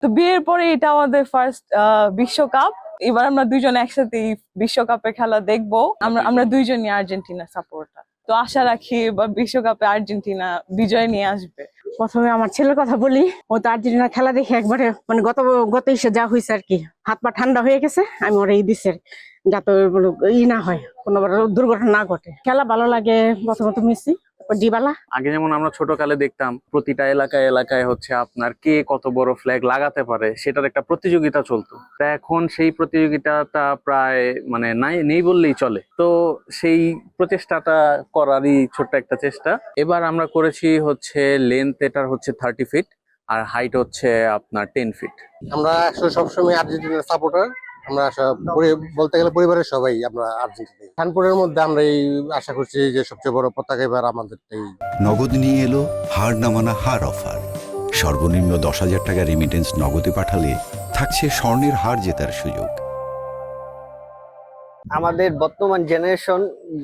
তো বিয়ের পরে এটা আমাদের ফার্স্ট বিশ্বকাপ। এবার আমরা দুইজন একসাথে বিশ্বকাপের খেলা দেখবো। আমরা দুইজনই আর্জেন্টিনা সাপোর্টার, তো আশা রাখি বা বিশ্বকাপে আর্জেন্টিনা বিজয় নিয়ে আসবে। প্রথমে আমার ছেলের কথা বলি। ও তো আর্জেন্টিনা খেলা দেখে একবারে মানে গত ইসে যা হয়েছে আর কি, হাত পা ঠান্ডা হয়ে গেছে। আমি ওরা এই দিচ্ছি যাতে না হয়, কোনো দুর্ঘটনা না ঘটে। খেলা ভালো লাগে, প্রথমত মেসি, ডিবালা। আগে যেমন আমরা ছোট কালে দেখতাম প্রতিটা এলাকায় এলাকায় হচ্ছে আপনার কে কত বড় ফ্ল্যাগ লাগাতে পারে সেটার একটা প্রতিযোগিতা চলতো। তা এখন সেই প্রতিযোগিতাটা প্রায় মানে নেই বললেই চলে। তো সেই প্রচেষ্টাটা করারই ছোট্ট একটা চেষ্টা এবার আমরা করেছি। হচ্ছে লেন্থ এটার হচ্ছে 30 ফিট আর হাইট হচ্ছে আপনার 10 ফিট। আমরা আসলে সবসময় আর্জেন্টিনার সাপোর্টার। আমরা বলতে গেলে পরিবারের সবাই আমরা আর্জেন্টিনা। খানপুরের মধ্যে আমরা এই আশা করছি যে সবচেয়ে বড় পতাকা এবার আমাদের। নগদ নিয়ে এলো হার না মানা হার অফার। সর্বনিম্ন 10,000 টাকা রেমিটেন্স নগদে পাঠালে থাকছে স্বর্ণের হার জেতার সুযোগ। আমাদের বর্তমান জেনারেশন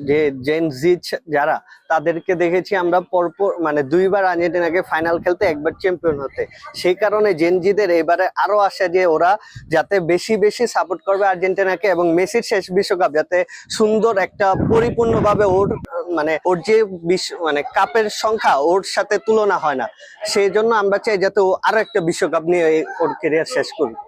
যে জেন জি যারা, তাদেরকে দেখেছি আমরা পরপর মানে দুইবার আর্জেন্টিনাকে ফাইনাল খেলতে, একবার চ্যাম্পিয়ন হতে। সেই কারণে জেন জিদের এবারে আরো আশা যে ওরা যাতে বেশি বেশি সাপোর্ট করবে আর্জেন্টিনাকে, এবং মেসির শেষ বিশ্বকাপ যাতে সুন্দর একটা পরিপূর্ণভাবে ওর যে মানে কাপের সংখ্যা ওর সাথে তুলনা হয় না। সেই জন্য আমরা চাই যাতে ও আরো একটা বিশ্বকাপ নিয়ে ওর ক্যারিয়ার শেষ করুক।